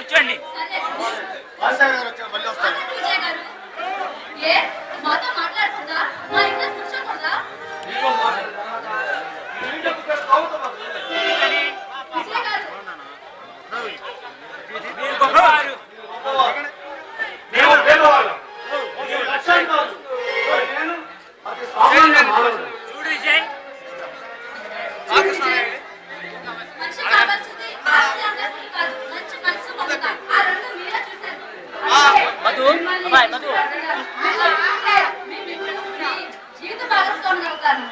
కూర్చోండి. మీరు గొప్పవారు. చూడు విజయ్, జీవిత భాగస్వామి అవుతాను.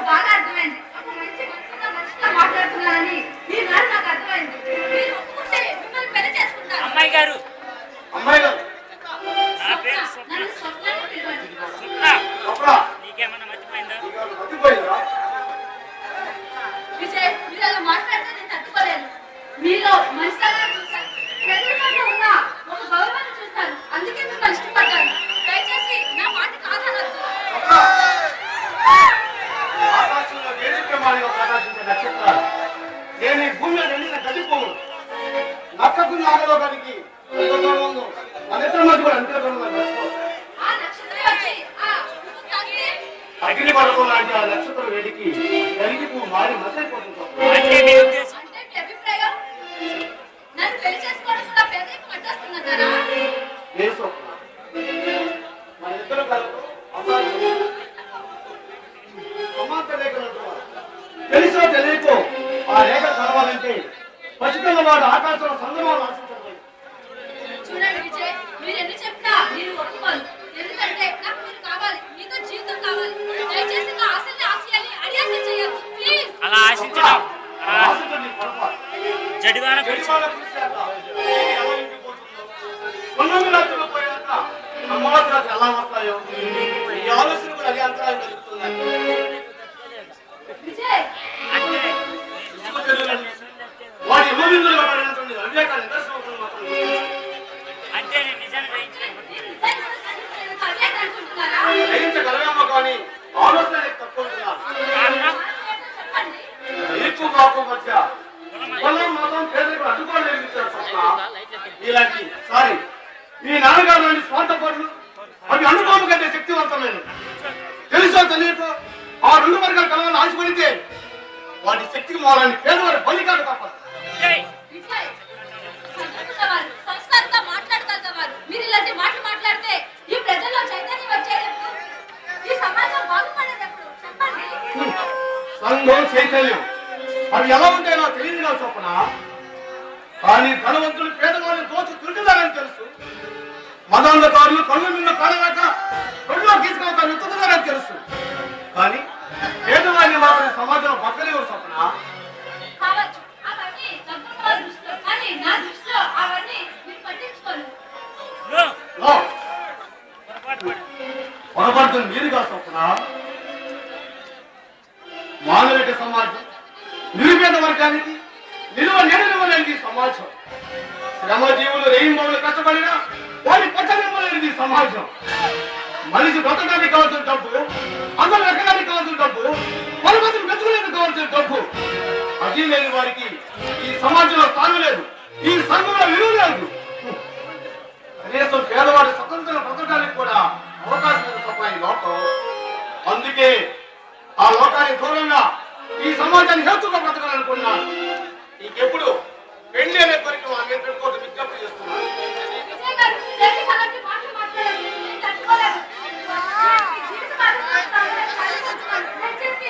బాగా అర్థమైంది. మంచి మనసుగా మాట్లాడుతున్నారని ఈనాడు నాకు అర్థమైంది. మీరు ఒప్పుకుంటే మిమ్మల్ని పెళ్లి చేసుకుంటారు. అమ్మాయి గారు, నన్ను స్వప్నాన్ని పిలవండి. నీకేమన్నా మర్చిపోయిందా? విజయ్, మీరు అలా మాట్లాడితే నేను తట్టుకోలేను. మీలో మంచిగా చూశాను, ప్రజల్లో ఉన్న ఒక గౌరవాన్ని చూశాను. అందుకే మిమ్మల్ని ఇష్టపడ్డాను. దయచేసి నా మాట కాదనొద్దు. ఆకాశంలో వేదికమానిగా ప్రకాశించే నక్షత్రాలు నేను ఈ భూమిలో నిండిన గడిపోవు నక్కకు నాగలోకానికి ఎంత దూరం ఉందో మన ఇద్దరి మధ్య కూడా అంతే దూరంగా నడుచుకోవచ్చు. ఆ నక్షత్రం వచ్చి అగ్ని పర్వతం లాంటి ఆ నక్షత్ర వేడికి కలిగి పువ్వు మారి మసైపోతుంది. అంటే మీ ఉద్దేశం? అంటే మీ అభిప్రాయం నన్ను పెళ్లి చేసుకోవడం కూడా పేదరికం అడ్డొస్తుందంటారా? ఏ స్వప్న మన ఇద్దరు కలతో అసాధ్యం. సమాంతర రేఖలు అంటున్నారు. తెలుసో తెలియకో ఆ రేఖ కలవాలంటే పసిపిల్ల వాడు ఆకాశంలో సంగమాలు ఆశించాలి. చూడండి విజయ్, మీరు ఎన్ని చెప్పినా నేను ఒప్పుకోను. ఎందుకంటే నాకు మీరు కావాలి, మీతో జీవితం కావాలి. దయచేసి నా ఆశల్ని ఆశయాల్ని అడియాసం చేయొద్దు ప్లీజ్. అలా ఆశించడం ఆశించండి పొరపాటు. జడివాన జడివాన కురిశాక ఏమి ఎలా ఇంకిపోతుందో, పొన్నమి రాత్రులు పోయాక అమావాస్య రాత్రి ఎలా వస్తాయో ఈ ఆలోచన కూడా అదే అంతరాయం కలుగుతుందండి. విజయ్, అంటే వాడి హిమబిందులుగా పడినటువంటి అవివేకాలు నిదర్శనం మాత్రం అంటే నేను నిజాన్ని గ్రహించలేకపోతున్నాను. అనుకుంటున్నారా? గ్రహించగలమేమో కానీ ఆలోచన తక్కువ ఉంటున్నాను. కారణం చెప్పండి. నీకు మాకు మధ్య కులం మతం పేదలకు అడ్డుకోలేని స్వప్న ఇలాంటి సారీ మీ నాన్నగారు లాంటి స్వార్థ పనులు అవి అనుకోము కంటే శక్తివంతమైన తెలుసో తెలియకో ఆ రెండు వర్గాల కళలను ఆశపడితే వాటి శక్తికి మూలాన్ని పేదవారి బలి కాదు తప్పదు. విజయ్, విజయ్, చదువుకున్నవారు, సంస్కారంగా మాట్లాడతారు వారు. మీరు ఇలాంటి మాటలు మాట్లాడితే ఈ ప్రజల్లో చైతన్యం వచ్చేది ఎప్పుడు? ఈ సమాజం బాగుపడేది ఎప్పుడు? చెప్పండి. సంఘం చైతన్యం అవి ఎలా ఉంటాయో తెలియదు కాదు చొప్పున. కానీ ధనవంతులు పేదవారిని దోచు తిరుగుతారని తెలుసు. మతాంధకారులు కళ్ళు నిన్న కాడగాక కళ్ళు గీసుకొని ఎత్తుతున్నారని తెలుసు. కానీ పేదవారిని మాత్రం సమాజంలో బతకలేవు చొప్పున. కావచ్చు, అవన్నీ చదువుకున్నవారి దృష్టిలో, కానీ నా దృష్టిలో అవన్నీ మీరు పట్టించుకోరు. పొరపడుతుంది మీరుగా చొప్పున. మానవిక సమాజం నిరుపేద వర్గానికి నిలువ నిలవలేనిది సమాజం. శ్రమజీవులు రేయింబోలు కష్టపడినా వారి పట్టనివ్వలేనిది సమాజం. మనిషి బ్రతకడానికి కావాల్సిన డబ్బు, అందరూ ఎక్కడానికి కావాల్సిన డబ్బు, పలుమందిని మెచ్చుకునేందుకు కావాల్సిన డబ్బు, అది లేని వారికి ఈ సమాజంలో స్థానం లేదు, ఈ సంఘంలో విలువ లేదు. కనీసం పేదవాడి స్వతంత్రం బ్రతకడానికి కూడా అవకాశం లేదు తప్ప ఈ లోకం. అందుకే ఆ లోకానికి దూరంగా ఈ సమాజాన్ని హేతుగా బ్రతకాలనుకున్నాను. ఇంకెప్పుడు పెళ్లి అనే పరికరం ఆమె పెట్టుకోవద్దు విజ్ఞప్తి చేస్తున్నాను. విజయ్ గారు, దయచేసి అలాంటి మాటలు మాట్లాడండి. నేను తట్టుకోలేను. ఈ జీవిత భాగస్వామి కావాలని దయచేసి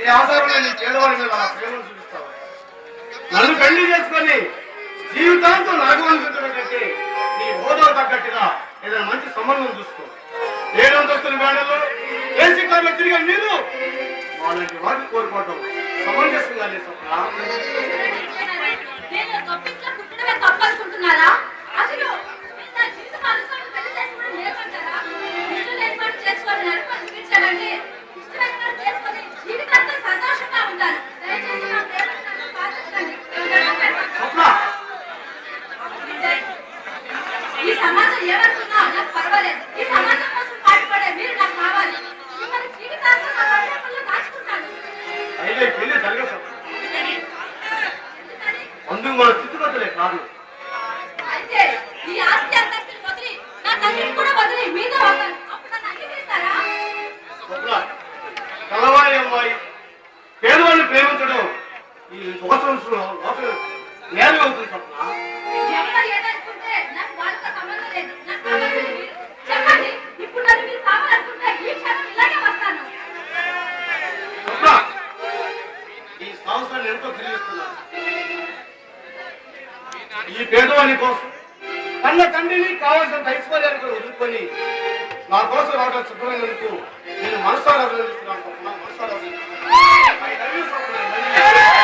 ఏ ఆధారంగా నీ పేదవాడి మీద ఆ ప్రేమను చూపిస్తావు? నన్ను పెళ్లి చేసుకొని జీవితాంతం నాగవలసించడం కంటే నీ హోదా తగ్గట్టుగా ఏదైనా మంచి సంబంధం చూసుకో. 7 అంతస్తుల మేడలో ఏసీ కార్లో తిరిగే మీరు వాళ్ళకి వాటిని కోరుకోవటం సమంజసంగా లేదు స్వప్న. నేను తప్పింట్లో పుట్టడమే తప్పనుకుంటున్నారా? అసలు నా జీవిత భాగస్వామి పెళ్లి చేసుకోవడం నేర్పంటారా? ఇష్టం లేని పని చేసుకొని నరకం అనిపించాలంటే ఇష్టమైన పని చేసుకొని జీవితాంతం సంతోషంగా ఉంటాను. దయచేసి నా ప్రేమను నన్ను పాటించండి. స్వప్న ఇవి మన స్థితిగతులే కాదు. అయితే ఈ ఆస్తి అంతస్తుని వదిలి నా తండ్రిని కూడా వదిలి మీతో వస్తాను. అప్పుడు నన్ను అంగీకరిస్తారా? స్వప్న, కలవారి అమ్మాయి పేదవాడిని ప్రేమించడం ఈ ఒక సంవత్సరంలో లోపల నేరం అవుతుంది. స్వప్న, ఎవరు ఏదనుకుంటే నాకు వాళ్ళతో సంబంధం లేదు. నాకు కావాల్సింది మీరు. చెప్పండి, ఇప్పుడు నన్ను మీరు కావాలనుకుంటే ఈ క్షణం ఇలాగే వస్తాను. స్వప్న, ఈ సంవత్సరాన్ని ఎంతో తిరిగిస్తున్నాను. ఈ పేదవాడి కోసం కన్న తండ్రిని కావాల్సిన ఐశ్వర్యాన్ని కూడా వదులుకొని నా కోసం రావడం సిద్ధమైనందుకు నేను మనసారా అభినందిస్తున్నాను. స్వప్న, మనసారా అభినందిస్తున్నాను. I love you, Swapna. I love you.